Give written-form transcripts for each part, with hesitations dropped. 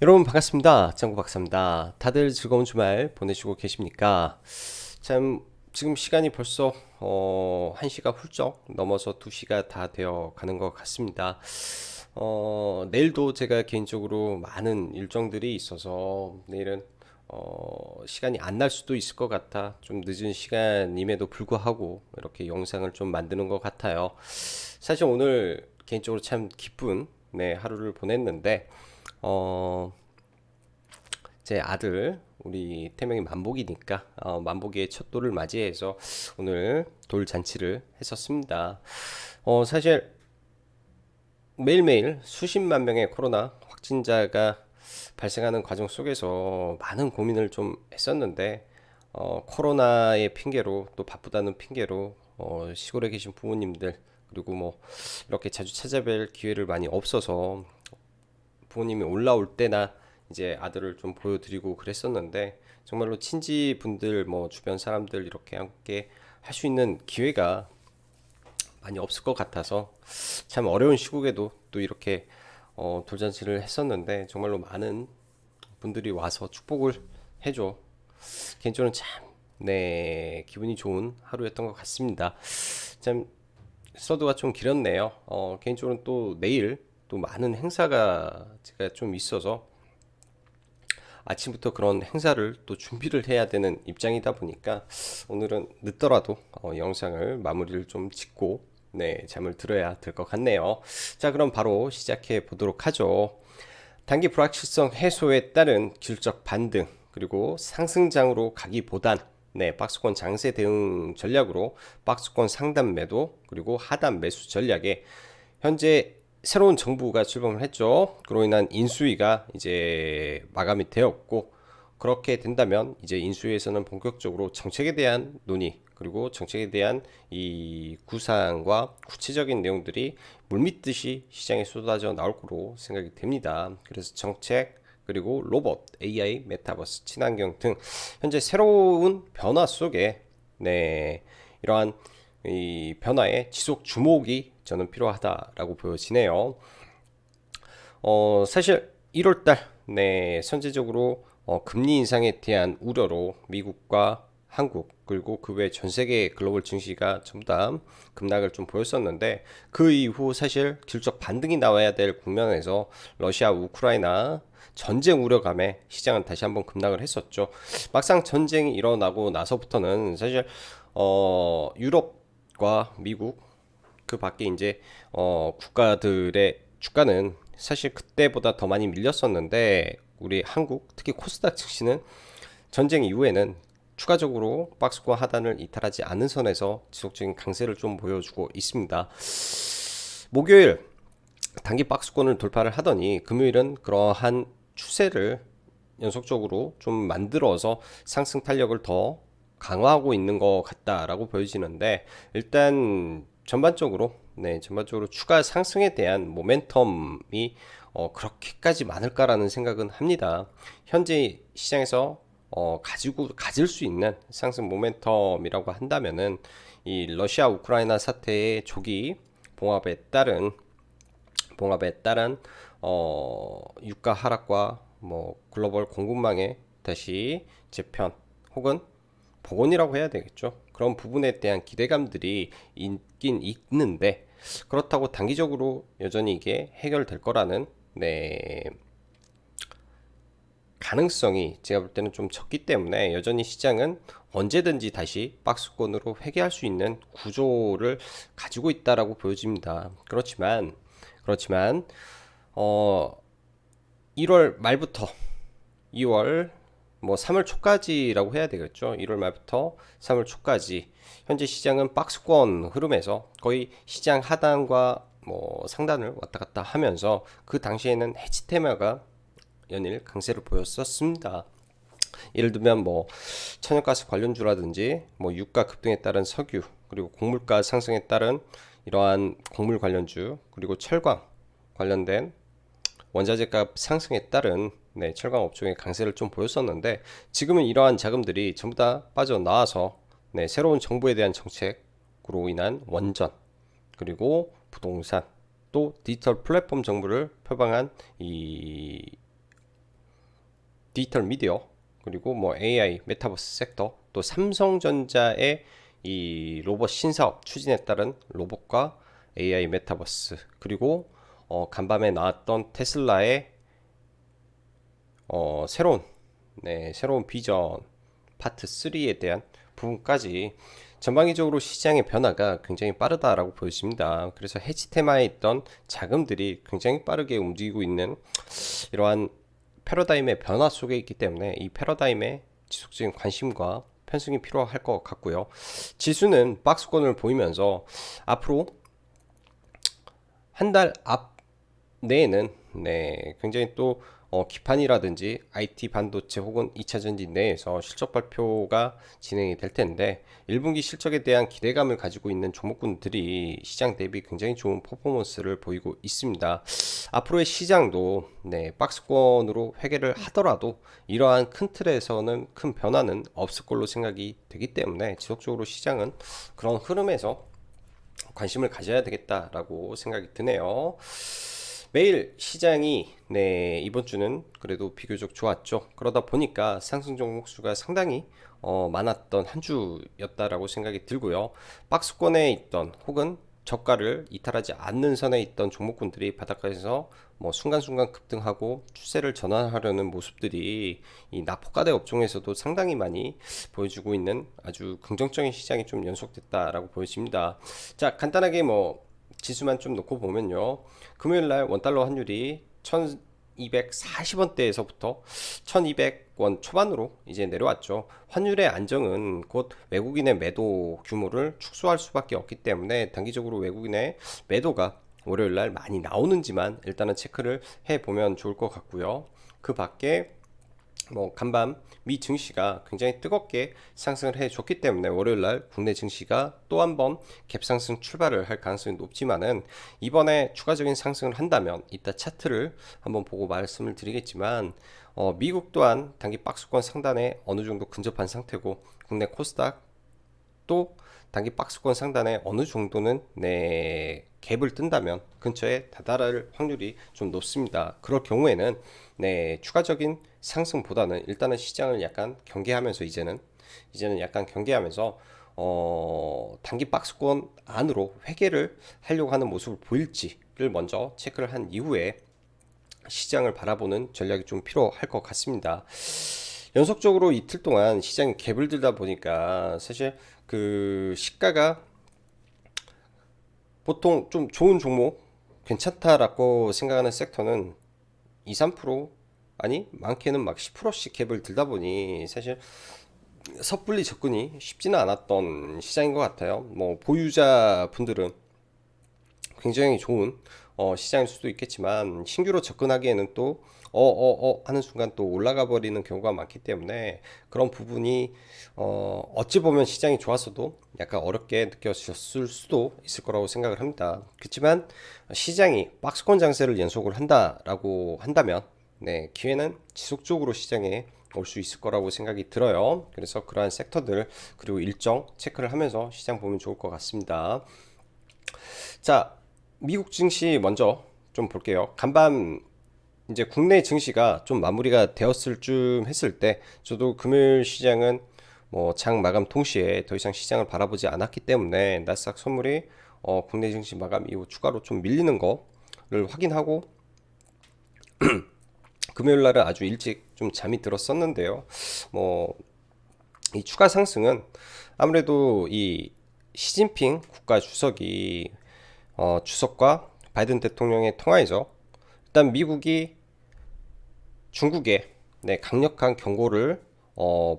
여러분 반갑습니다. 짱구 박사입니다. 다들 즐거운 주말 보내시고 계십니까? 참 지금 시간이 벌써 1시가 훌쩍 넘어서 2시가 다 되어 가는 것 같습니다. 내일도 제가 개인적으로 많은 일정들이 있어서 내일은 시간이 안 날 수도 있을 것 같아 좀 늦은 시간임에도 불구하고 이렇게 영상을 좀 만드는 것 같아요. 사실 오늘 개인적으로 참 기쁜 하루를 보냈는데 어, 제 아들 우리 태명이 만복이니까 만복이의 첫 돌을 맞이해서 오늘 돌 잔치를 했었습니다. 사실 매일매일 수십만 명의 코로나 확진자가 발생하는 과정 속에서 많은 고민을 좀 했었는데 코로나의 핑계로 또 바쁘다는 핑계로 시골에 계신 부모님들 그리고 뭐 이렇게 자주 찾아뵐 기회를 많이 없어서 부모님이 올라올 때나 이제 아들을 좀 보여드리고 그랬었는데 정말로 친지 분들 뭐 주변 사람들 이렇게 함께 할 수 있는 기회가 많이 없을 것 같아서 참 어려운 시국에도 또 이렇게 돌잔치를 했었는데 정말로 많은 분들이 와서 축복을 해줘 개인적으로는 참 기분이 좋은 하루였던 것 같습니다. 참 서두가 좀 길었네요. 개인적으로는 또 내일 또 많은 행사가 제가 좀 있어서 아침부터 그런 행사를 또 준비를 해야 되는 입장이다 보니까 오늘은 늦더라도 영상을 마무리를 좀 짓고 잠을 들어야 될 것 같네요. 자, 그럼 바로 시작해 보도록 하죠. 단기 불확실성 해소에 따른 기술적 반등 그리고 상승장으로 가기보단 박스권 장세 대응 전략으로 박스권 상단 매도 그리고 하단 매수 전략에 현재 새로운 정부가 출범을 했죠. 그로 인한 인수위가 이제 마감이 되었고 그렇게 된다면 이제 인수위에서는 본격적으로 정책에 대한 논의 그리고 정책에 대한 이 구상과 구체적인 내용들이 물밀듯이 시장에 쏟아져 나올 거로 생각이 됩니다. 그래서 정책 그리고 로봇, AI, 메타버스, 친환경 등 현재 새로운 변화 속에 이러한 이 변화에 지속 주목이 저는 필요하다라고 보여지네요. 사실 1월달 선제적으로 금리 인상에 대한 우려로 미국과 한국 그리고 그 외 전 세계 글로벌 증시가 전부 다 급락을 좀 보였었는데 그 이후 사실 기술적 반등이 나와야 될 국면에서 러시아 우크라이나 전쟁 우려감에 시장은 다시 한번 급락을 했었죠. 막상 전쟁이 일어나고 나서부터는 사실 유럽과 미국 그 밖에 이제 국가들의 주가는 사실 그때보다 더 많이 밀렸었는데 우리 한국 특히 코스닥 증시는 전쟁 이후에는 추가적으로 박스권 하단을 이탈하지 않은 선에서 지속적인 강세를 좀 보여주고 있습니다. 목요일 단기 박스권을 돌파를 하더니 금요일은 그러한 추세를 연속적으로 좀 만들어서 상승 탄력을 더 강화하고 있는 것 같다라고 보여지는데 일단 전반적으로 추가 상승에 대한 모멘텀이 그렇게까지 많을까라는 생각은 합니다. 현재 시장에서 가질 수 있는 상승 모멘텀이라고 한다면은 이 러시아 우크라이나 사태의 조기 봉합에 따른 유가 하락과 뭐 글로벌 공급망의 다시 재편 혹은 복원이라고 해야 되겠죠. 그런 부분에 대한 기대감들이 있긴 있는데 그렇다고 단기적으로 여전히 이게 해결될 거라는 가능성이 제가 볼 때는 좀 적기 때문에 여전히 시장은 언제든지 다시 박스권으로 회귀할 수 있는 구조를 가지고 있다라고 보여집니다. 그렇지만 어 1월 말부터 2월 뭐 3월 초까지라고 해야 되겠죠. 1월 말부터 3월 초까지 현재 시장은 박스권 흐름에서 거의 시장 하단과 뭐 상단을 왔다 갔다 하면서 그 당시에는 해치 테마가 연일 강세를 보였었습니다. 예를 들면 뭐 천연가스 관련주라든지 뭐 유가 급등에 따른 석유 그리고 곡물가 상승에 따른 이러한 곡물 관련주 그리고 철강 관련된 원자재 값 상승에 따른 철강 업종의 강세를 좀 보였었는데 지금은 이러한 자금들이 전부 다 빠져나와서 새로운 정부에 대한 정책으로 인한 원전 그리고 부동산 또 디지털 플랫폼 정부를 표방한 이 디지털 미디어, 그리고 뭐 AI, 메타버스 섹터, 또 삼성전자의 이 로봇 신사업 추진에 따른 로봇과 AI, 메타버스, 그리고 간밤에 나왔던 테슬라의 새로운 새로운 비전 파트 3에 대한 부분까지 전방위적으로 시장의 변화가 굉장히 빠르다라고 보여집니다. 그래서 해지 테마에 있던 자금들이 굉장히 빠르게 움직이고 있는 이러한 패러다임의 변화 속에 있기 때문에 이 패러다임에 지속적인 관심과 편승이 필요할 것 같고요. 지수는 박스권을 보이면서 앞으로 한 달 앞 내에는 굉장히 또 기판이라든지 IT 반도체 혹은 2차전지 내에서 실적 발표가 진행이 될 텐데 1분기 실적에 대한 기대감을 가지고 있는 종목군들이 시장 대비 굉장히 좋은 퍼포먼스를 보이고 있습니다. 앞으로의 시장도 박스권으로 회귀를 하더라도 이러한 큰 틀에서는 큰 변화는 없을 걸로 생각이 되기 때문에 지속적으로 시장은 그런 흐름에서 관심을 가져야 되겠다라고 생각이 드네요. 매일 시장이 이번 주는 그래도 비교적 좋았죠. 그러다 보니까 상승 종목 수가 상당히 많았던 한 주였다라고 생각이 들고요. 박스권에 있던 혹은 저가를 이탈하지 않는 선에 있던 종목군들이 바닥에서 뭐 순간순간 급등하고 추세를 전환하려는 모습들이 이 낙폭과대 업종에서도 상당히 많이 보여주고 있는 아주 긍정적인 시장이 좀 연속됐다라고 보여집니다. 자, 간단하게 뭐 지수만 좀 놓고 보면요. 금요일날 원달러 환율이 1240원대에서부터 1200원 초반으로 이제 내려왔죠. 환율의 안정은 곧 외국인의 매도 규모를 축소할 수밖에 없기 때문에 단기적으로 외국인의 매도가 월요일날 많이 나오는지만 일단은 체크를 해보면 좋을 것 같고요. 그 밖에 뭐 간밤 미 증시가 굉장히 뜨겁게 상승을 해줬기 때문에 월요일날 국내 증시가 또 한 번 갭상승 출발을 할 가능성이 높지만은 이번에 추가적인 상승을 한다면 이따 차트를 한번 보고 말씀을 드리겠지만 미국 또한 단기 박스권 상단에 어느 정도 근접한 상태고 국내 코스닥 또 단기 박스권 상단에 어느 정도는 갭을 뜬다면 근처에 다다를 확률이 좀 높습니다. 그럴 경우에는 추가적인 상승보다는 일단은 시장을 약간 경계하면서 이제는 약간 경계하면서 단기 박스권 안으로 회개를 하려고 하는 모습을 보일지를 먼저 체크를 한 이후에 시장을 바라보는 전략이 좀 필요할 것 같습니다. 연속적으로 이틀 동안 시장이 갭을 들다 보니까 사실 그 시가가 보통 좀 좋은 종목 괜찮다라고 생각하는 섹터는 2, 3% 아니 많게는 막 10%씩 갭을 들다 보니 사실 섣불리 접근이 쉽지는 않았던 시장인 것 같아요. 뭐 보유자 분들은 굉장히 좋은 시장일 수도 있겠지만 신규로 접근하기에는 또 하는 순간 또 올라가 버리는 경우가 많기 때문에 그런 부분이 어찌 보면 시장이 좋았어도 약간 어렵게 느껴졌을 수도 있을 거라고 생각을 합니다. 그렇지만 시장이 박스권 장세를 연속을 한다라고 한다면 기회는 지속적으로 시장에 올 수 있을 거라고 생각이 들어요. 그래서 그러한 섹터들 그리고 일정 체크를 하면서 시장 보면 좋을 것 같습니다. 자, 미국 증시 먼저 좀 볼게요. 간밤 이제 국내 증시가 좀 마무리가 되었을 쯤 했을 때 저도 금요일 시장은 뭐 장 마감 동시에 더 이상 시장을 바라보지 않았기 때문에 나스닥 선물이 국내 증시 마감 이후 추가로 좀 밀리는 거를 확인하고 금요일 날은 아주 일찍 좀 잠이 들었었는데요. 뭐 이 추가 상승은 아무래도 이 시진핑 국가 주석이 주석과 바이든 대통령의 통화에서 일단 미국이 중국에 강력한 경고를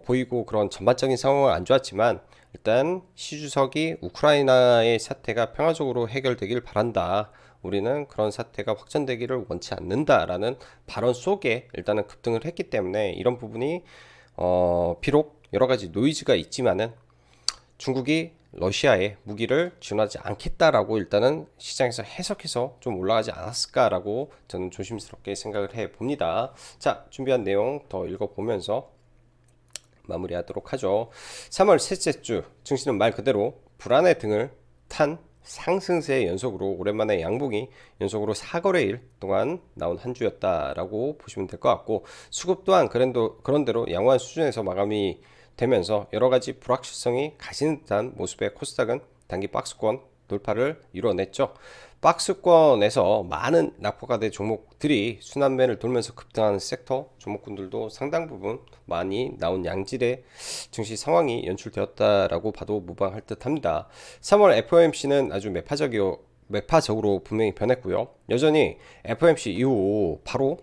보이고 그런 전반적인 상황은 안 좋았지만 일단 시 주석이 우크라이나의 사태가 평화적으로 해결되길 바란다. 우리는 그런 사태가 확전되기를 원치 않는다라는 발언 속에 일단은 급등을 했기 때문에 이런 부분이 비록 여러 가지 노이즈가 있지만은 중국이 러시아에 무기를 지원하지 않겠다라고 일단은 시장에서 해석해서 좀 올라가지 않았을까라고 저는 조심스럽게 생각을 해 봅니다. 자, 준비한 내용 더 읽어보면서 마무리하도록 하죠. 3월 셋째 주 증시는 말 그대로 불안의 등을 탄 상승세 연속으로 오랜만에 양봉이 연속으로 4거래일 동안 나온 한 주였다라고 보시면 될 것 같고, 수급 또한 그런대로 양호한 수준에서 마감이 되면서 여러 가지 불확실성이 가시는 듯한 모습의 코스닥은 단기 박스권 돌파를 이뤄냈죠. 박스권에서 많은 낙폭가대 종목들이 순환매를 돌면서 급등하는 섹터 종목군들도 상당 부분 많이 나온 양질의 증시 상황이 연출되었다라고 봐도 무방할 듯합니다. 3월 FOMC는 아주 매파적으로 분명히 변했고요. 여전히 FOMC 이후 바로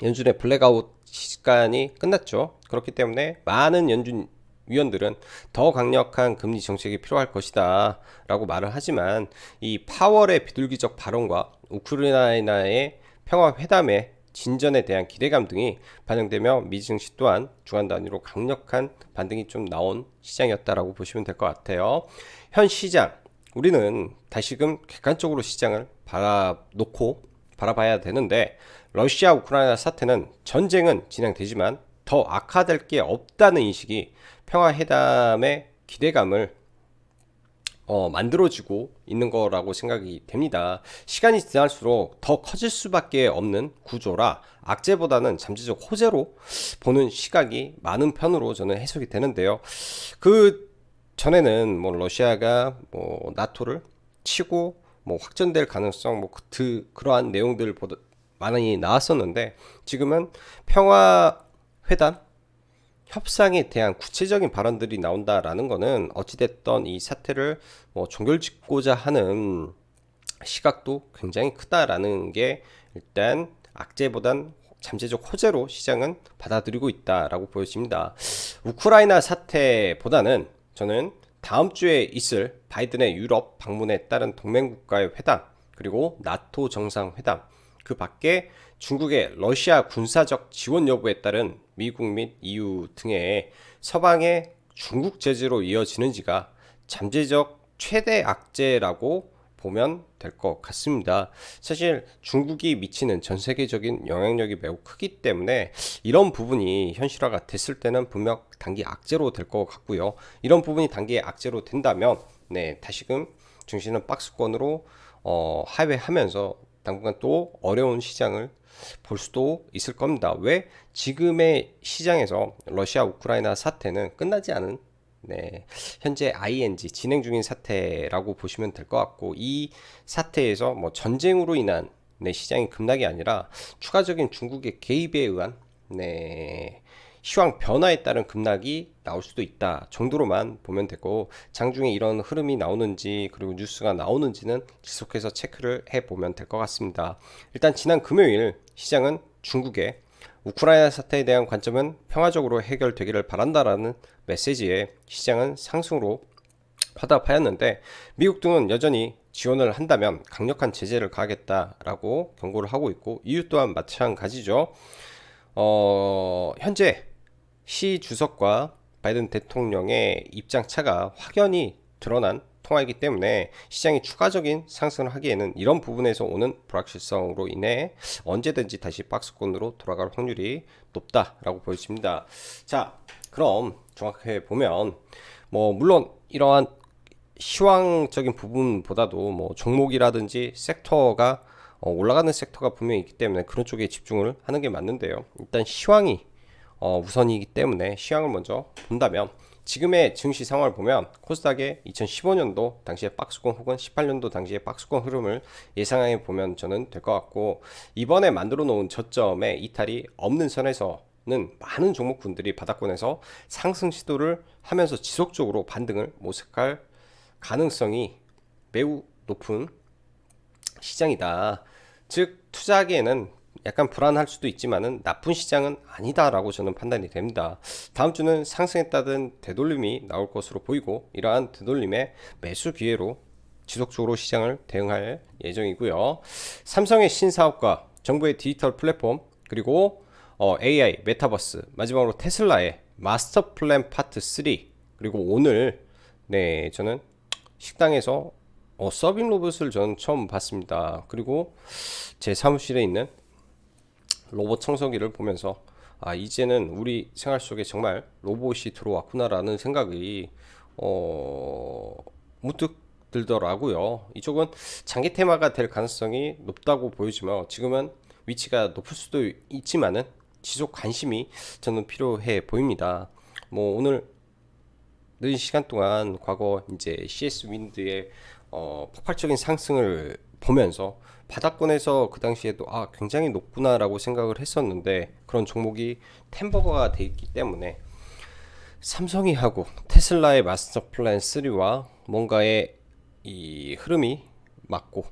연준의 블랙아웃 시간이 끝났죠. 그렇기 때문에 많은 연준 위원들은 더 강력한 금리 정책이 필요할 것이다 라고 말을 하지만, 이 파월의 비둘기적 발언과 우크라이나의 평화회담의 진전에 대한 기대감 등이 반영되며 미 증시 또한 주간 단위로 강력한 반등이 좀 나온 시장이었다라고 보시면 될 것 같아요. 현 시장, 우리는 다시금 객관적으로 시장을 바라봐야 되는데, 러시아 우크라이나 사태는 전쟁은 진행되지만 더 악화될 게 없다는 인식이 평화회담의 기대감을 만들어지고 있는 거라고 생각이 됩니다. 시간이 지날수록 더 커질 수밖에 없는 구조라 악재보다는 잠재적 호재로 보는 시각이 많은 편으로 저는 해석이 되는데요. 그 전에는 뭐 러시아가 뭐 나토를 치고 뭐 확전될 가능성, 뭐 그러한 내용들 많이 나왔었는데, 지금은 평화회담 협상에 대한 구체적인 발언들이 나온다라는 것은 어찌됐던 이 사태를 뭐 종결짓고자 하는 시각도 굉장히 크다라는 게 일단 악재보단 잠재적 호재로 시장은 받아들이고 있다라고 보여집니다. 우크라이나 사태보다는 저는 다음 주에 있을 바이든의 유럽 방문에 따른 동맹국가의 회담, 그리고 나토 정상회담, 그 밖에 중국의 러시아 군사적 지원 여부에 따른 미국 및 EU 등의 서방의 중국 제재로 이어지는지가 잠재적 최대 악재라고 보면 될 것 같습니다. 사실 중국이 미치는 전 세계적인 영향력이 매우 크기 때문에 이런 부분이 현실화가 됐을 때는 분명 단기 악재로 될 것 같고요. 이런 부분이 단기 악재로 된다면 다시금 증시는 박스권으로 하회하면서 당분간 또 어려운 시장을 볼 수도 있을 겁니다. 왜? 지금의 시장에서 러시아 우크라이나 사태는 끝나지 않은 현재 ING 진행 중인 사태라고 보시면 될 것 같고, 이 사태에서 뭐 전쟁으로 인한 시장의 급락이 아니라 추가적인 중국의 개입에 의한 시황 변화에 따른 급락이 나올 수도 있다 정도로만 보면 되고, 장중에 이런 흐름이 나오는지 그리고 뉴스가 나오는지는 지속해서 체크를 해보면 될 것 같습니다. 일단 지난 금요일 시장은 중국의 우크라이나 사태에 대한 관점은 평화적으로 해결되기를 바란다라는 메시지에 시장은 상승으로 화답하였는데, 미국 등은 여전히 지원을 한다면 강력한 제재를 가하겠다라고 경고를 하고 있고, EU 또한 마찬가지죠. 현재 시 주석과 바이든 대통령의 입장 차가 확연히 드러난 통화이기 때문에 시장이 추가적인 상승을 하기에는 이런 부분에서 오는 불확실성으로 인해 언제든지 다시 박스권으로 돌아갈 확률이 높다라고 보여집니다. 자, 그럼 정확하게 보면 뭐 물론 이러한 시황적인 부분보다도 뭐 종목이라든지 섹터가 올라가는 섹터가 분명히 있기 때문에 그런 쪽에 집중을 하는 게 맞는데요. 일단 시황이 우선이기 때문에 시황을 먼저 본다면, 지금의 증시 상황을 보면 코스닥의 2015년도 당시의 박스권 혹은 18년도 당시의 박스권 흐름을 예상해 보면 저는 될 것 같고, 이번에 만들어 놓은 저점에 이탈이 없는 선에서는 많은 종목군들이 바닥권에서 상승 시도를 하면서 지속적으로 반등을 모색할 가능성이 매우 높은 시장이다. 즉 투자하기에는 약간 불안할 수도 있지만은 나쁜 시장은 아니다라고 저는 판단이 됩니다. 다음 주는 상승에 따른 되돌림이 나올 것으로 보이고, 이러한 되돌림의 매수 기회로 지속적으로 시장을 대응할 예정이고요. 삼성의 신사업과 정부의 디지털 플랫폼, 그리고 AI, 메타버스, 마지막으로 테슬라의 마스터 플랜 파트 3, 그리고 오늘 저는 식당에서 서빙 로봇을 저는 처음 봤습니다. 그리고 제 사무실에 있는 로봇 청소기를 보면서 이제는 우리 생활 속에 정말 로봇이 들어왔구나라는 생각이 문득 들더라고요. 이쪽은 장기 테마가 될 가능성이 높다고 보여지며 지금은 위치가 높을 수도 있지만은 지속 관심이 저는 필요해 보입니다. 뭐 오늘 늦은 시간 동안 과거 이제 CS 윈드의 폭발적인 상승을 보면서 바닥권에서 그 당시에도 굉장히 높구나라고 생각을 했었는데 그런 종목이 템버거가 돼 있기 때문에 삼성이 하고 테슬라의 마스터 플랜 3와 뭔가의 이 흐름이 맞고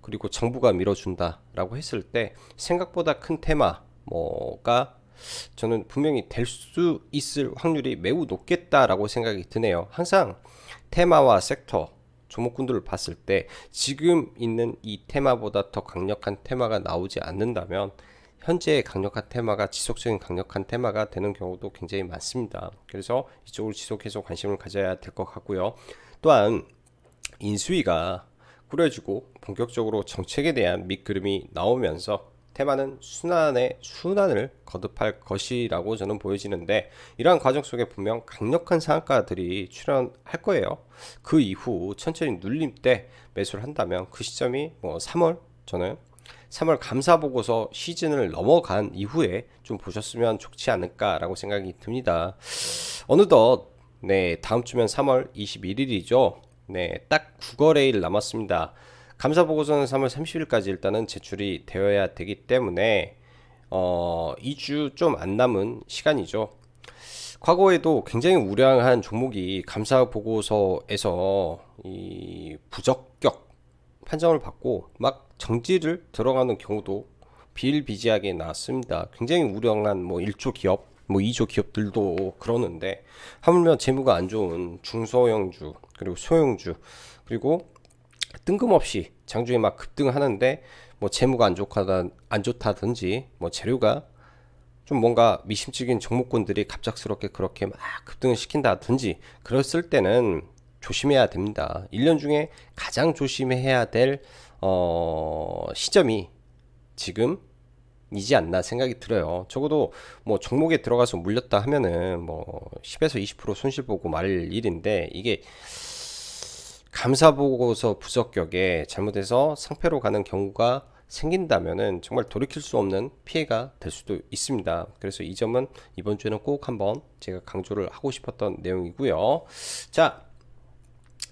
그리고 정부가 밀어준다라고 했을 때 생각보다 큰 테마 뭐가 저는 분명히 될 수 있을 확률이 매우 높겠다라고 생각이 드네요. 항상 테마와 섹터 종목군들을 봤을 때 지금 있는 이 테마보다 더 강력한 테마가 나오지 않는다면 현재의 강력한 테마가 지속적인 강력한 테마가 되는 경우도 굉장히 많습니다. 그래서 이쪽으로 지속해서 관심을 가져야 될 것 같고요. 또한 인수위가 꾸려지고 본격적으로 정책에 대한 밑그림이 나오면서 테마는 순환을 거듭할 것이라고 저는 보여지는데 이러한 과정 속에 분명 강력한 상한가들이 출현할 거예요. 그 이후 천천히 눌림 때 매수를 한다면 그 시점이 뭐 3월 저는 3월 감사보고서 시즌을 넘어간 이후에 좀 보셨으면 좋지 않을까라고 생각이 듭니다. 어느덧 다음 주면 3월 21일이죠. 딱 9거래일 남았습니다. 감사보고서는 3월 30일까지 일단은 제출이 되어야 되기 때문에 2주 좀 안 남은 시간이죠. 과거에도 굉장히 우량한 종목이 감사보고서에서 이 부적격 판정을 받고 막 정지를 들어가는 경우도 비일비재하게 나왔습니다. 굉장히 우량한 뭐 1조 기업, 뭐 2조 기업들도 그러는데 하물며 재무가 안 좋은 중소형주 그리고 소형주 그리고 뜬금없이 장중에 막 급등하는데 뭐 재무가 안 좋다든지 뭐 재료가 좀 뭔가 미심쩍인 종목군들이 갑작스럽게 그렇게 막 급등을 시킨다든지 그랬을 때는 조심해야 됩니다. 1년 중에 가장 조심해야 될 시점이 지금이지 않나 생각이 들어요. 적어도 뭐 종목에 들어가서 물렸다 하면은 뭐 10에서 20% 손실 보고 말 일인데 이게 감사보고서 부적격에 잘못해서 상패로 가는 경우가 생긴다면은 정말 돌이킬 수 없는 피해가 될 수도 있습니다. 그래서 이 점은 이번 주에는 꼭 한번 제가 강조를 하고 싶었던 내용이고요. 자,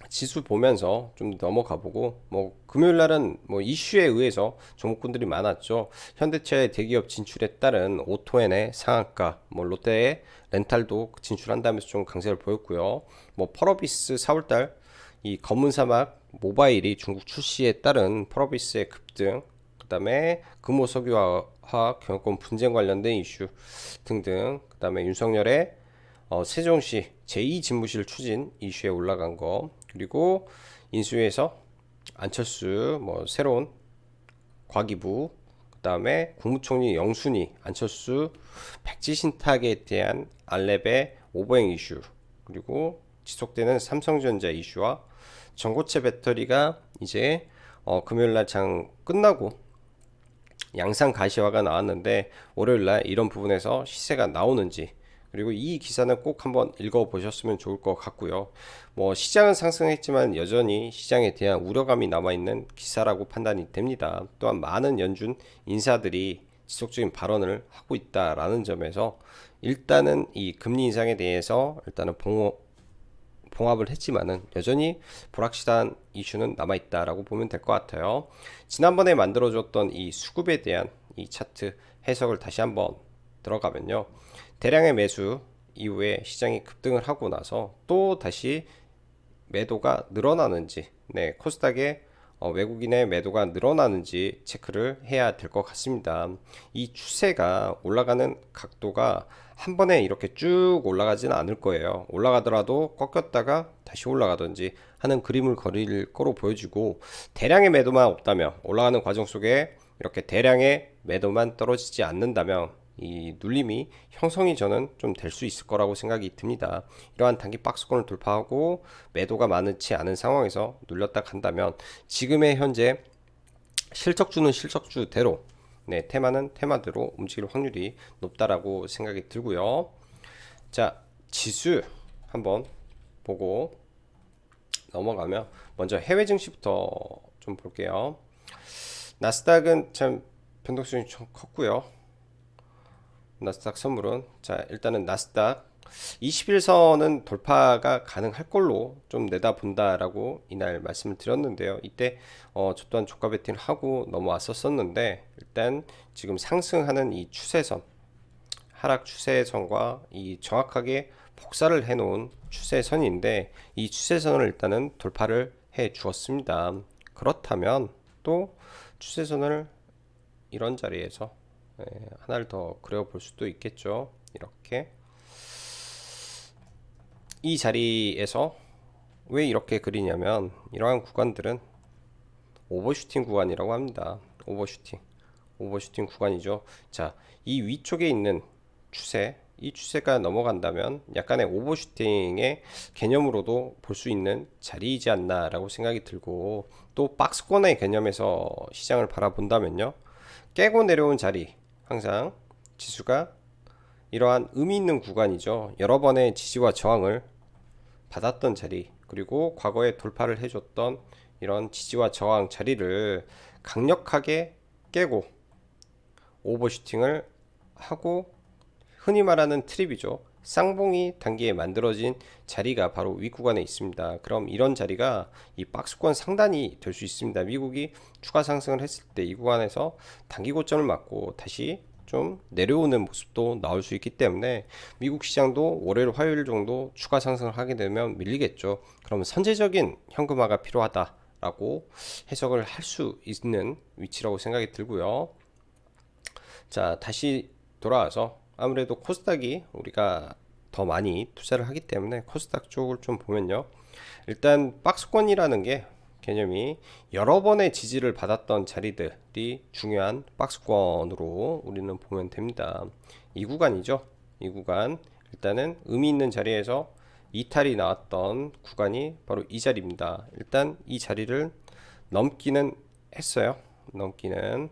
지수 보면서 좀 넘어가 보고 뭐 금요일 날은 뭐 이슈에 의해서 종목군들이 많았죠. 현대차의 대기업 진출에 따른 오토엔의 상한가, 뭐 롯데의 렌탈도 진출한다면서 좀 강세를 보였고요. 뭐 펄어비스 4월달 이 검은 사막 모바일이 중국 출시에 따른 펄어비스의 급등, 그 다음에 금호석유화학 경영권 분쟁 관련된 이슈 등등, 그 다음에 윤석열의 세종시 제2집무실 추진 이슈에 올라간 거, 그리고 인수위에서 안철수 뭐 새로운 과기부, 그 다음에 국무총리 영순위 안철수 백지 신탁에 대한 안랩의 오버행 이슈, 그리고 지속되는 삼성전자 이슈와 전고체 배터리가 이제 금요일날 장 끝나고 양상 가시화가 나왔는데 월요일날 이런 부분에서 시세가 나오는지 그리고 이 기사는 꼭 한번 읽어보셨으면 좋을 것 같고요. 뭐 시장은 상승했지만 여전히 시장에 대한 우려감이 남아있는 기사라고 판단이 됩니다. 또한 많은 연준 인사들이 지속적인 발언을 하고 있다라는 점에서 일단은 이 금리 인상에 대해서 일단은 봉합을 했지만은 여전히 불확실한 이슈는 남아있다라고 보면 될 것 같아요. 지난번에 만들어줬던 이 수급에 대한 이 차트 해석을 다시 한번 들어가면요. 대량의 매수 이후에 시장이 급등을 하고 나서 또 다시 매도가 늘어나는지, 코스닥의 외국인의 매도가 늘어나는지 체크를 해야 될 것 같습니다. 이 추세가 올라가는 각도가 한 번에 이렇게 쭉 올라가지는 않을 거예요. 올라가더라도 꺾였다가 다시 올라가든지 하는 그림을 그릴 거로 보여지고 대량의 매도만 없다면 올라가는 과정 속에 이렇게 대량의 매도만 떨어지지 않는다면 이 눌림이 형성이 저는 좀 될 수 있을 거라고 생각이 듭니다. 이러한 단기 박스권을 돌파하고 매도가 많지 않은 상황에서 눌렸다 간다면 지금의 현재 실적주는 실적주대로 테마는 테마대로 움직일 확률이 높다라고 생각이 들고요. 자, 지수 한번 보고 넘어가면 먼저 해외 증시부터 좀 볼게요. 나스닥은 참 변동성이 좀 컸고요. 나스닥 선물은 자 일단은 나스닥 21선은 돌파가 가능할 걸로 좀 내다본다라고 이날 말씀을 드렸는데요. 이때 저 또한 조가 베팅을 하고 넘어왔었는데 일단 지금 상승하는 이 추세선 하락 추세선과 이 정확하게 복사를 해 놓은 추세선인데 이 추세선을 일단은 돌파를 해 주었습니다. 그렇다면 또 추세선을 이런 자리에서 하나를 더 그려 볼 수도 있겠죠. 이렇게 이 자리에서 왜 이렇게 그리냐면 이러한 구간들은 오버슈팅 구간이라고 합니다. 오버슈팅 구간이죠. 자, 이 위쪽에 있는 추세, 이 추세가 넘어간다면 약간의 오버슈팅의 개념으로도 볼 수 있는 자리이지 않나라고 생각이 들고 또 박스권의 개념에서 시장을 바라본다면요. 깨고 내려온 자리, 항상 지수가 이러한 의미 있는 구간이죠. 여러 번의 지지와 저항을 받았던 자리, 그리고 과거에 돌파를 해줬던 이런 지지와 저항 자리를 강력하게 깨고 오버슈팅을 하고 흔히 말하는 트립이죠. 쌍봉이 단기에 만들어진 자리가 바로 윗구간에 있습니다. 그럼 이런 자리가 이 박스권 상단이 될 수 있습니다. 미국이 추가 상승을 했을 때 이 구간에서 단기 고점을 맞고 다시 좀 내려오는 모습도 나올 수 있기 때문에 미국 시장도 월요일 화요일 정도 추가 상승을 하게 되면 밀리겠죠. 그럼 선제적인 현금화가 필요하다라고 해석을 할 수 있는 위치라고 생각이 들고요. 자, 다시 돌아와서 아무래도 코스닥이 우리가 더 많이 투자를 하기 때문에 코스닥 쪽을 좀 보면요. 일단 박스권이라는 게 개념이 여러 번의 지지를 받았던 자리들이 중요한 박스권으로 우리는 보면 됩니다. 이 구간이죠. 이 구간 일단은 의미 있는 자리에서 이탈이 나왔던 구간이 바로 이 자리입니다. 일단 이 자리를 넘기는 했어요. 넘기는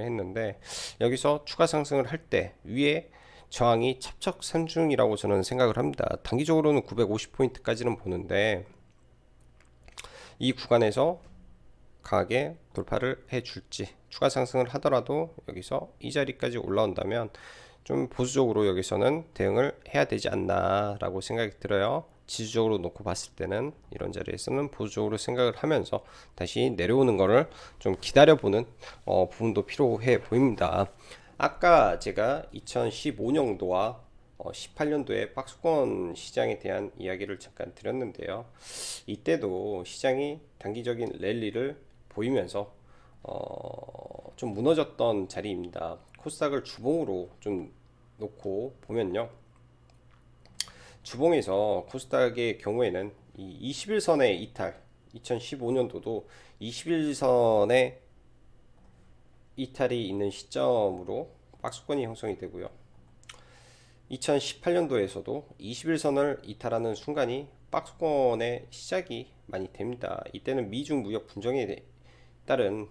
했는데 여기서 추가 상승을 할 때 위에 저항이 첩첩산중이라고 저는 생각을 합니다. 단기적으로는 950포인트까지는 보는데 이 구간에서 강하게 돌파를 해 줄지 추가 상승을 하더라도 여기서 이 자리까지 올라온다면 좀 보수적으로 여기서는 대응을 해야 되지 않나 라고 생각이 들어요. 지수적으로 놓고 봤을 때는 이런 자리에서는 보수적으로 생각을 하면서 다시 내려오는 거를 좀 기다려보는 부분도 필요해 보입니다. 아까 제가 2015년도와 18년도에 박스권 시장에 대한 이야기를 잠깐 드렸는데요. 이때도 시장이 단기적인 랠리를 보이면서 좀 무너졌던 자리입니다. 코스닥을 주봉으로 좀 놓고 보면요. 주봉에서 코스닥의 경우에는 이 21선의 이탈, 2015년도도 21선의 이탈이 있는 시점으로 박스권이 형성이 되고요. 2018년도에서도 21선을 이탈하는 순간이 박스권의 시작이 많이 됩니다. 이때는 미중 무역 분쟁에 따른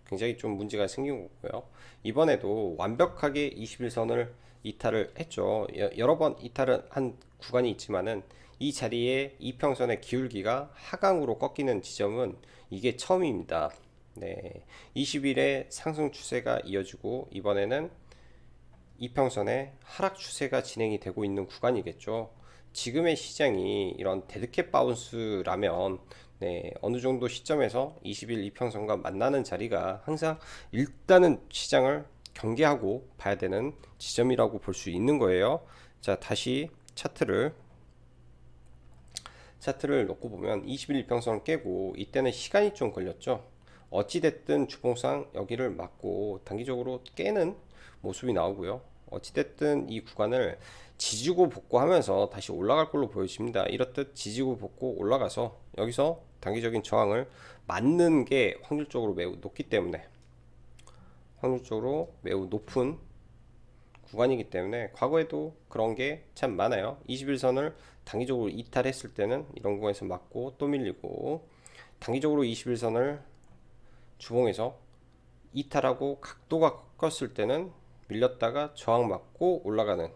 굉장히 좀 문제가 생긴 거고요. 이번에도 완벽하게 21선을 이탈을 했죠. 여러 번 이탈을 한 구간이 있지만은 이 자리에 이평선의 기울기가 하강으로 꺾이는 지점은 이게 처음입니다. 네, 20일에 상승 추세가 이어지고 이번에는 이평선의 하락 추세가 진행이 되고 있는 구간이겠죠. 지금의 시장이 이런 데드캣 바운스라면 어느 정도 시점에서 20일 이평선과 만나는 자리가 항상 일단은 시장을 경계하고 봐야 되는 지점이라고 볼 수 있는 거예요. 자, 다시 차트를 놓고 보면 21일 이평선을 깨고 이때는 시간이 좀 걸렸죠. 어찌됐든 주봉상 여기를 맞고 단기적으로 깨는 모습이 나오고요. 어찌됐든 이 구간을 지지고 복구하면서 다시 올라갈 걸로 보여집니다. 이렇듯 지지고 복구 올라가서 여기서 단기적인 저항을 맞는 게 확률적으로 매우 높기 때문에 확률적으로 매우 높은 구간이기 때문에 과거에도 그런 게 참 많아요. 21선을 단기적으로 이탈했을 때는 이런 구간에서 맞고 또 밀리고 단기적으로 21선을 주봉에서 이탈하고 각도가 꺾였을 때는 밀렸다가 저항 맞고 올라가는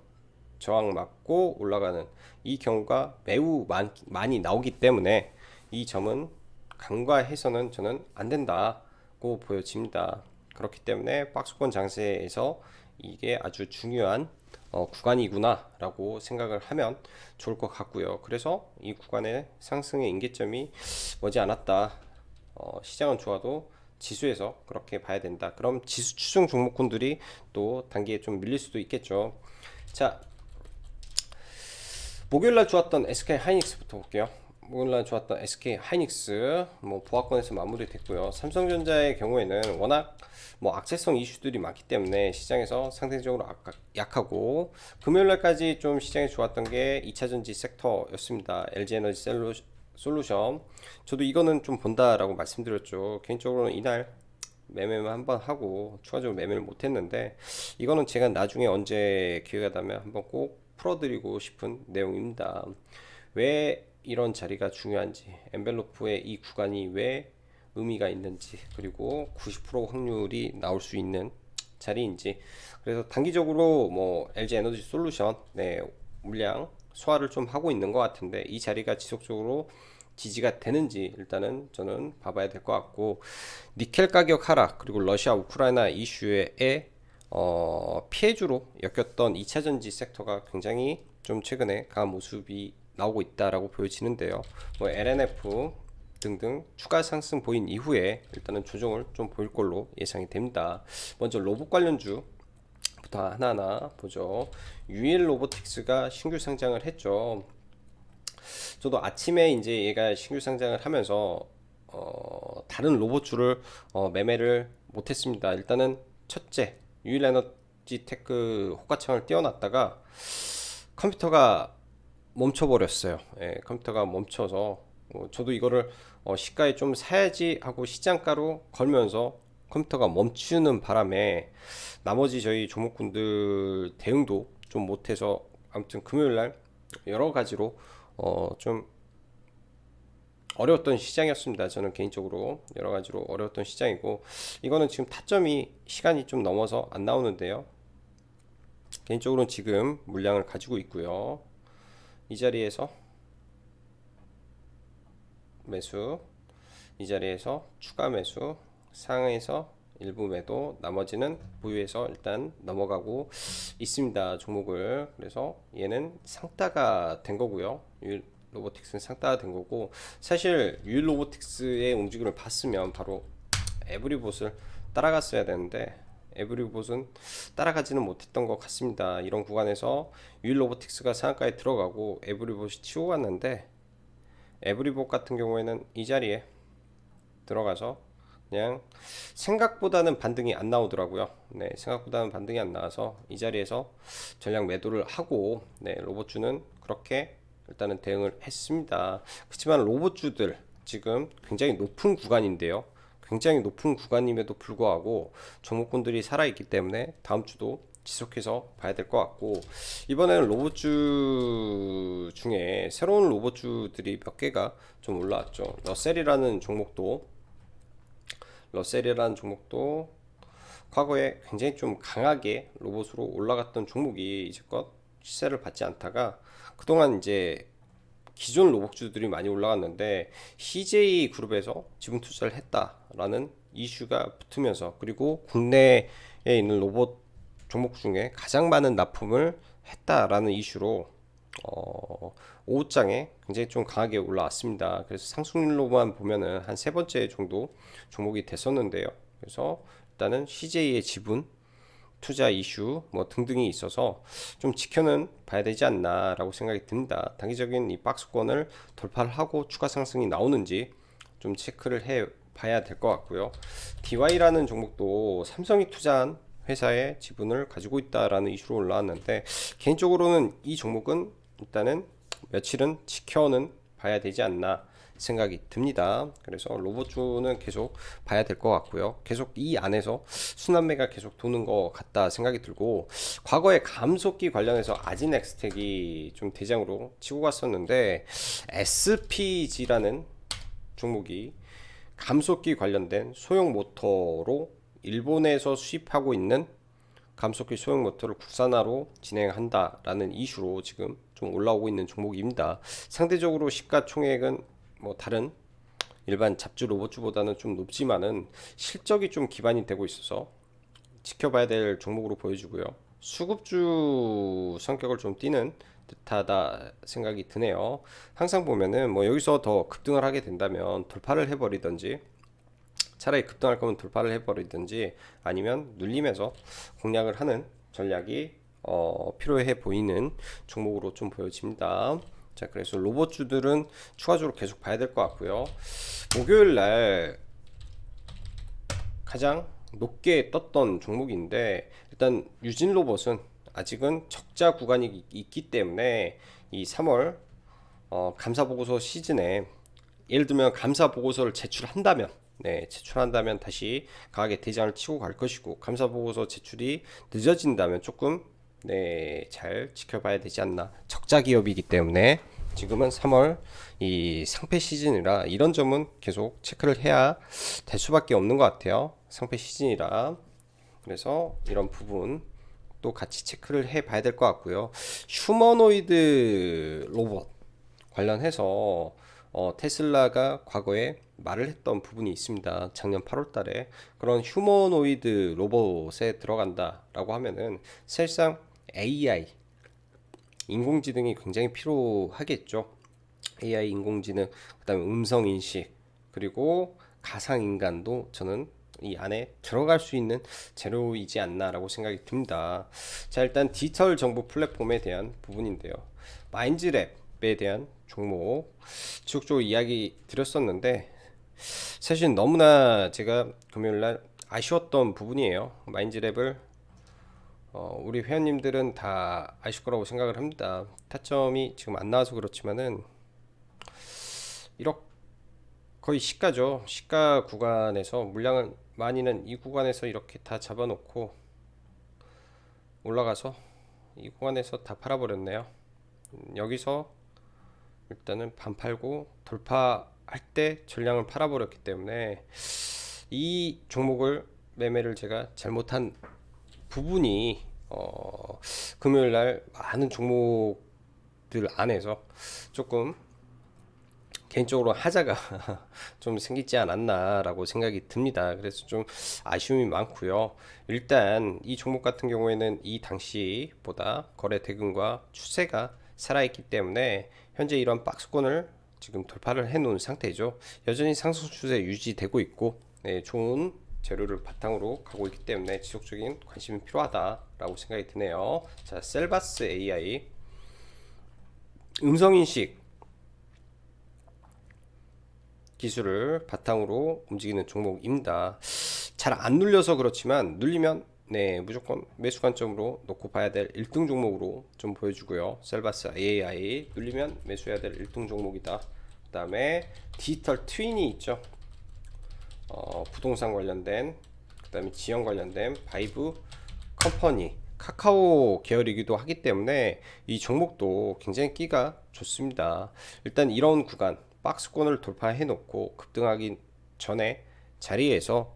저항 맞고 올라가는 이 경우가 매우 많이 나오기 때문에 이 점은 간과해서는 저는 안 된다고 보여집니다. 그렇기 때문에 박스권 장세에서 이게 아주 중요한 구간이구나 라고 생각을 하면 좋을 것 같고요. 그래서 이 구간의 상승의 임계점이 머지않았다. 시장은 좋아도 지수에서 그렇게 봐야 된다. 그럼 지수 추종 종목군들이 또 단기에 좀 밀릴 수도 있겠죠. 자, 목요일날 좋았던 SK 하이닉스부터 볼게요. 목요일날 좋았던 SK 하이닉스 뭐 보합권에서 마무리됐고요. 삼성전자의 경우에는 워낙 뭐 악재성 이슈들이 많기 때문에 시장에서 상대적으로 약하고, 금요일날까지 좀 시장이 좋았던 게 2차전지 섹터였습니다. LG에너지 솔루션, 저도 이거는 좀 본다라고 말씀드렸죠. 개인적으로는 이날 매매만 한번 하고 추가적으로 매매를 못했는데, 이거는 제가 나중에 언제 기회가 되면 한번 꼭 풀어드리고 싶은 내용입니다. 왜 이런 자리가 중요한지, 엔벨로프의 이 구간이 왜 의미가 있는지, 그리고 90% 확률이 나올 수 있는 자리인지. 그래서 단기적으로 뭐 LG 에너지 솔루션 물량 소화를 좀 하고 있는 것 같은데, 이 자리가 지속적으로 지지가 되는지 일단은 저는 봐봐야 될 것 같고, 니켈 가격 하락 그리고 러시아 우크라이나 이슈에 피해주로 엮였던 2차전지 섹터가 굉장히 좀 최근에 강한 모습이 나오고 있다라고 보여지는데요. 뭐 LNF 등등 추가 상승 보인 이후에 일단은 조정을 좀 보일 걸로 예상이 됩니다. 먼저 로봇 관련주 부터 하나하나 보죠. UL 로보틱스가 신규 상장을 했죠. 저도 아침에 이제 얘가 신규 상장을 하면서 다른 로봇주를 매매를 못했습니다. 일단은 첫째, 유일 에너지 테크 호가창을 띄워놨다가 컴퓨터가 멈춰버렸어요. 예, 컴퓨터가 멈춰서 저도 이거를 시가에 좀 사야지 하고 시장가로 걸면서 컴퓨터가 멈추는 바람에 나머지 저희 종목군들 대응도 좀 못해서, 아무튼 금요일날 여러 가지로 좀 어려웠던 시장이었습니다. 저는 개인적으로 여러 가지로 어려웠던 시장이고, 이거는 지금 타점이 시간이 좀 넘어서 안 나오는데요. 개인적으로는 지금 물량을 가지고 있고요. 이 자리에서 매수, 이 자리에서 추가 매수, 상에서 일부 매도, 나머지는 보유해서 일단 넘어가고 있습니다. 종목을. 그래서 얘는 상따가 된 거고요. 로보틱스는 상따가 된 거고, 사실 유일 로보틱스의 움직임을 봤으면 바로 에브리봇을 따라갔어야 되는데 에브리봇은 따라가지는 못했던 것 같습니다. 이런 구간에서 유일 로보틱스가 상한가에 들어가고 에브리봇이 치고 갔는데, 에브리봇 같은 경우에는 이 자리에 들어가서 그냥 생각보다는 반등이 안 나오더라고요. 네, 생각보다는 반등이 안 나와서 이 자리에서 전량 매도를 하고, 로봇주는 그렇게 일단은 대응을 했습니다. 그렇지만 로봇주들 지금 굉장히 높은 구간인데요. 굉장히 높은 구간임에도 불구하고 종목군들이 살아있기 때문에 다음 주도 지속해서 봐야 될 것 같고, 이번에는 로봇주 중에 새로운 로봇주들이 몇 개가 좀 올라왔죠. 러셀이라는 종목도 과거에 굉장히 좀 강하게 로봇으로 올라갔던 종목이 이제껏 시세를 받지 않다가 그동안 이제 기존 로봇주들이 많이 올라갔는데 CJ 그룹에서 지분 투자를 했다라는 이슈가 붙으면서, 그리고 국내에 있는 로봇 종목 중에 가장 많은 납품을 했다라는 이슈로 오후장에 굉장히 좀 강하게 올라왔습니다. 그래서 상승률로만 보면은 한 세 번째 정도 종목이 됐었는데요. 그래서 일단은 CJ의 지분 투자 이슈 뭐 등등이 있어서 좀 지켜는 봐야 되지 않나라고 생각이 듭니다. 단기적인 이 박스권을 돌파를 하고 추가 상승이 나오는지 좀 체크를 해 봐야 될 것 같고요. DY라는 종목도 삼성이 투자한 회사의 지분을 가지고 있다라는 이슈로 올라왔는데, 개인적으로는 이 종목은 일단은 며칠은 지켜는 봐야 되지 않나 생각이 듭니다. 그래서 로봇주는 계속 봐야 될 것 같고요. 계속 이 안에서 순환매가 계속 도는 것 같다 생각이 들고, 과거에 감속기 관련해서 아진엑스텍이 좀 대장으로 치고 갔었는데, SPG라는 종목이 감속기 관련된 소형 모터로 일본에서 수입하고 있는 감속기 소형 모터를 국산화로 진행한다라는 이슈로 지금 좀 올라오고 있는 종목입니다. 상대적으로 시가총액은 뭐 다른 일반 잡주 로봇주보다는 좀 높지만은 실적이 좀 기반이 되고 있어서 지켜봐야 될 종목으로 보여지고요. 수급주 성격을 좀 띠는 듯하다 생각이 드네요. 항상 보면은 뭐 여기서 더 급등을 하게 된다면 돌파를 해버리든지, 차라리 급등할 거면 돌파를 해버리든지, 아니면 눌림에서 공략을 하는 전략이 필요해 보이는 종목으로 좀 보여집니다. 자, 그래서 로봇주들은 추가적으로 계속 봐야 될 것 같고요. 목요일 날 가장 높게 떴던 종목인데, 일단 유진 로봇은 아직은 적자 구간이 있기 때문에 이 3월 감사 보고서 시즌에, 예를 들면 감사 보고서를 제출한다면, 제출한다면 다시 강하게 대장을 치고 갈 것이고, 감사 보고서 제출이 늦어진다면 조금 잘 지켜봐야 되지 않나. 적자 기업이기 때문에 지금은 3월 이 상패 시즌이라 이런 점은 계속 체크를 해야 될 수밖에 없는 것 같아요. 상패 시즌이라. 그래서 이런 부분 또 같이 체크를 해 봐야 될 것 같고요. 휴머노이드 로봇 관련해서 테슬라가 과거에 말을 했던 부분이 있습니다. 작년 8월 달에 그런 휴머노이드 로봇에 들어간다라고 하면은 사실상 AI, 인공지능이 굉장히 필요하겠죠. AI, 인공지능, 그다음에 음성 인식, 그리고 가상 인간도 저는 이 안에 들어갈 수 있는 재료이지 않나라고 생각이 듭니다. 자, 일단 디지털 정보 플랫폼에 대한 부분인데요. 마인즈랩에 대한 종목 지속적으로 이야기 드렸었는데, 사실 너무나 제가 금요일날 아쉬웠던 부분이에요. 마인즈랩을 우리 회원님들은 다 아실 거라고 생각을 합니다. 타점이 지금 안 나와서 그렇지만은 1억 거의 시가죠. 시가 구간에서 물량을 많이는 이 구간에서 이렇게 다 잡아놓고 올라가서 이 구간에서 다 팔아버렸네요. 여기서 일단은 반 팔고 돌파할 때 전량을 팔아버렸기 때문에 이 종목을 매매를 제가 잘못한 부분이 금요일날 많은 종목들 안에서 조금 개인적으로 하자가 좀 생기지 않았나라고 생각이 듭니다. 그래서 좀 아쉬움이 많고요. 일단 이 종목 같은 경우에는 이 당시보다 거래 대금과 추세가 살아있기 때문에 현재 이런 박스권을 지금 돌파를 해놓은 상태죠. 여전히 상승 추세 유지되고 있고, 좋은 재료를 바탕으로 가고 있기 때문에 지속적인 관심이 필요하다라고 생각이 드네요. 자, 셀바스 AI 음성인식 기술을 바탕으로 움직이는 종목입니다. 잘 안 눌려서 그렇지만 눌리면 무조건 매수 관점으로 놓고 봐야 될 1등 종목으로 좀 보여주고요. 셀바스 AI 눌리면 매수해야 될 1등 종목이다. 그 다음에 디지털 트윈이 있죠. 부동산 관련된, 그 다음에 지형 관련된 바이브 컴퍼니, 카카오 계열이기도 하기 때문에 이 종목도 굉장히 끼가 좋습니다. 일단 이런 구간 박스권을 돌파해 놓고 급등하기 전에 자리에서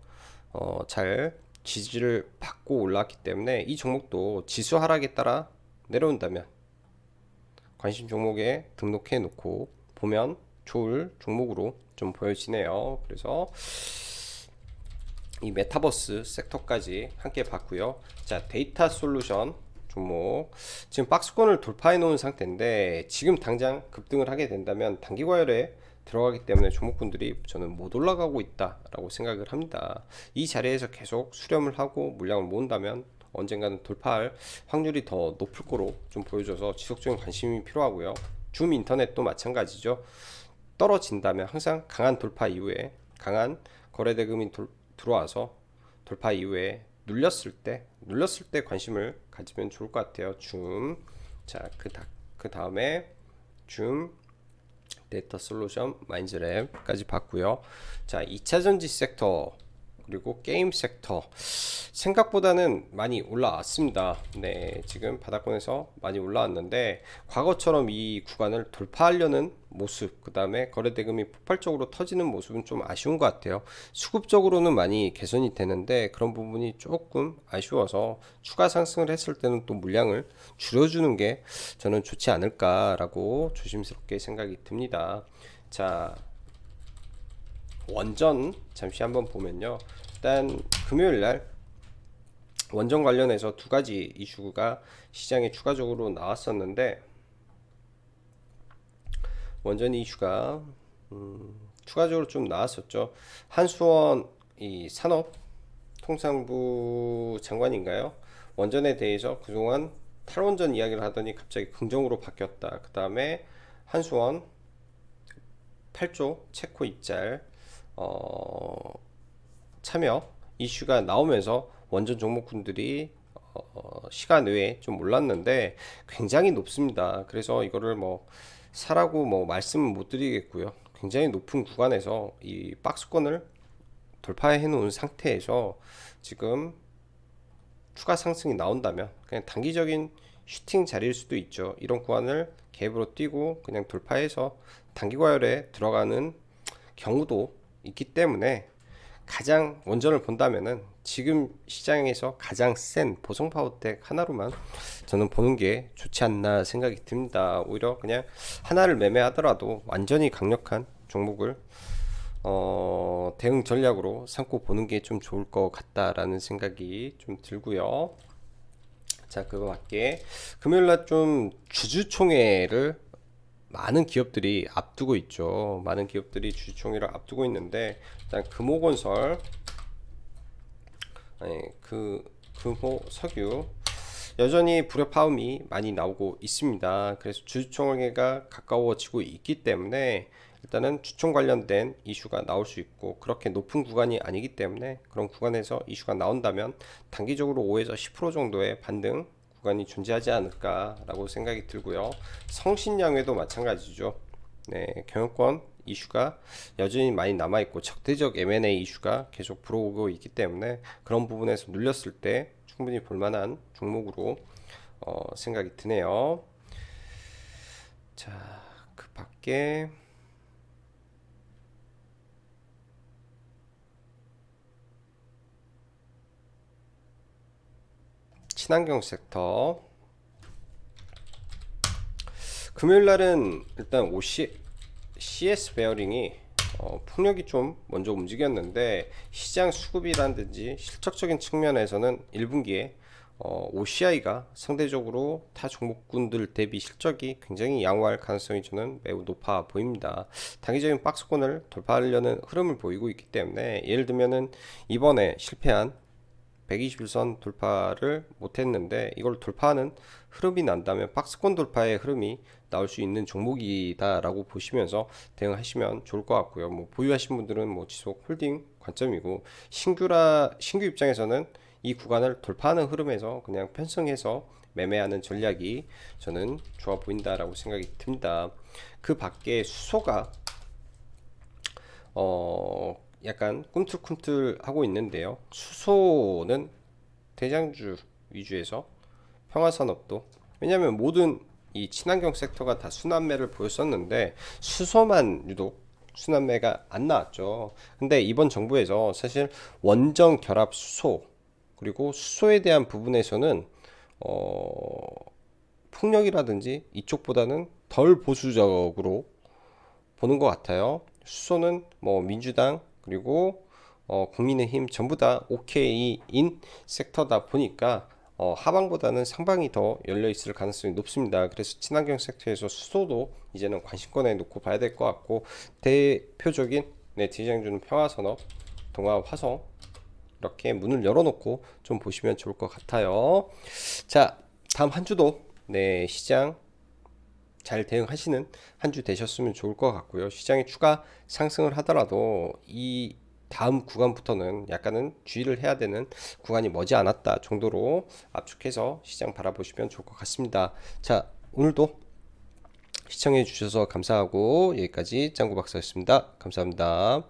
잘 지지를 받고 올랐기 때문에 이 종목도 지수 하락에 따라 내려온다면 관심 종목에 등록해 놓고 보면 좋을 종목으로 좀 보여지네요. 그래서 이 메타버스 섹터까지 함께 봤고요. 자, 데이터 솔루션 종목 지금 박스권을 돌파해 놓은 상태인데 지금 당장 급등을 하게 된다면 단기 과열에 들어가기 때문에 종목군들이 저는 못 올라가고 있다라고 생각을 합니다. 이 자리에서 계속 수렴을 하고 물량을 모은다면 언젠가는 돌파할 확률이 더 높을 거로 좀 보여줘서 지속적인 관심이 필요하고요. 줌 인터넷도 마찬가지죠. 떨어진다면 항상 강한 돌파 이후에 강한 거래 대금이 들어와서 돌파 이후에 눌렸을 때 관심을 가지면 좋을 것 같아요. 줌. 자, 그 다음에 줌, 데이터 솔루션, 마인즈랩까지 봤고요. 자, 2차 전지 섹터 그리고 게임 섹터. 생각보다는 많이 올라왔습니다. 네, 지금 바닥권에서 많이 올라왔는데 과거처럼 이 구간을 돌파하려는 모습, 그 다음에 거래 대금이 폭발적으로 터지는 모습은 좀 아쉬운 것 같아요. 수급적으로는 많이 개선이 되는데 그런 부분이 조금 아쉬워서 추가 상승을 했을 때는 또 물량을 줄여주는 게 저는 좋지 않을까라고 조심스럽게 생각이 듭니다. 자, 원전 잠시 한번 보면요. 일단 금요일 날 원전 관련해서 두 가지 이슈가 시장에 추가적으로 나왔었는데 원전 이슈가 추가적으로 좀 나왔었죠. 한수원 이 산업통상부 장관인가요? 원전에 대해서 그동안 탈원전 이야기를 하더니 갑자기 긍정으로 바뀌었다. 그 다음에 한수원 8조 체코 입잘 참여 이슈가 나오면서 원전 종목군들이 시간 외에 좀 올랐는데 굉장히 높습니다. 그래서 이거를 뭐 사라고 뭐 말씀은 못 드리겠고요. 굉장히 높은 구간에서 이 박스권을 돌파해 놓은 상태에서 지금 추가 상승이 나온다면 그냥 단기적인 슈팅 자리일 수도 있죠. 이런 구간을 갭으로 뛰고 그냥 돌파해서 단기 과열에 들어가는 경우도 있기 때문에 가장 원전을 본다면은 지금 시장에서 가장 센 보성 파워텍 하나로만 저는 보는 게 좋지 않나 생각이 듭니다. 오히려 그냥 하나를 매매하더라도 완전히 강력한 종목을 대응 전략으로 삼고 보는 게 좀 좋을 것 같다라는 생각이 좀 들고요. 자, 그거 밖에 금요일날 좀 주주총회를 많은 기업들이 앞두고 있죠. 많은 기업들이 주주총회를 앞두고 있는데 일단 금호건설, 금호석유 여전히 불협화음이 많이 나오고 있습니다. 그래서 주주총회가 가까워지고 있기 때문에 일단은 주총 관련된 이슈가 나올 수 있고 그렇게 높은 구간이 아니기 때문에 그런 구간에서 이슈가 나온다면 단기적으로 5에서 10% 정도의 반등 구간이 존재하지 않을까라고 생각이 들고요. 성신양회도 마찬가지죠. 네, 경영권 이슈가 여전히 많이 남아있고 적대적 M&A 이슈가 계속 불어오고 있기 때문에 그런 부분에서 눌렸을 때 충분히 볼만한 종목으로 생각이 드네요. 자, 그 밖에 친환경 섹터 금요일 날은 일단 CS 베어링이 폭력이 좀 먼저 움직였는데 시장 수급이라든지 실적적인 측면에서는 1분기에 OCI가 상대적으로 타 종목군들 대비 실적이 굉장히 양호할 가능성이 저는 매우 높아 보입니다. 단기적인 박스권을 돌파하려는 흐름을 보이고 있기 때문에 예를 들면은 이번에 실패한 121선 돌파를 못했는데 이걸 돌파하는 흐름이 난다면 박스권 돌파의 흐름이 나올 수 있는 종목이다 라고 보시면서 대응하시면 좋을 것 같고요. 뭐 보유하신 분들은 뭐 지속 홀딩 관점이고 신규 입장에서는 이 구간을 돌파하는 흐름에서 그냥 편성해서 매매하는 전략이 저는 좋아 보인다라고 생각이 듭니다. 그 밖에 수소가 약간 꿈틀꿈틀 하고 있는데요. 수소는 대장주 위주에서 평화산업도 왜냐하면 모든 이 친환경 섹터가 다 순환매를 보였었는데 수소만 유독 순환매가 안 나왔죠. 근데 이번 정부에서 사실 원전 결합 수소 그리고 수소에 대한 부분에서는 폭력이라든지 이쪽보다는 덜 보수적으로 보는 것 같아요. 수소는 뭐 민주당 그리고 국민의힘 전부 다 OK인 섹터다 보니까 하방보다는 상방이 더 열려 있을 가능성이 높습니다. 그래서 친환경 섹터에서 수소도 이제는 관심권에 놓고 봐야 될 것 같고 대표적인 대장주는 평화산업, 동아화성 이렇게 문을 열어놓고 좀 보시면 좋을 것 같아요. 자, 다음 한 주도 시장 잘 대응하시는 한 주 되셨으면 좋을 것 같고요. 시장이 추가 상승을 하더라도 이 다음 구간부터는 약간은 주의를 해야 되는 구간이 머지않았다 정도로 압축해서 시장 바라보시면 좋을 것 같습니다. 자, 오늘도 시청해 주셔서 감사하고 여기까지 짱구 박사였습니다. 감사합니다.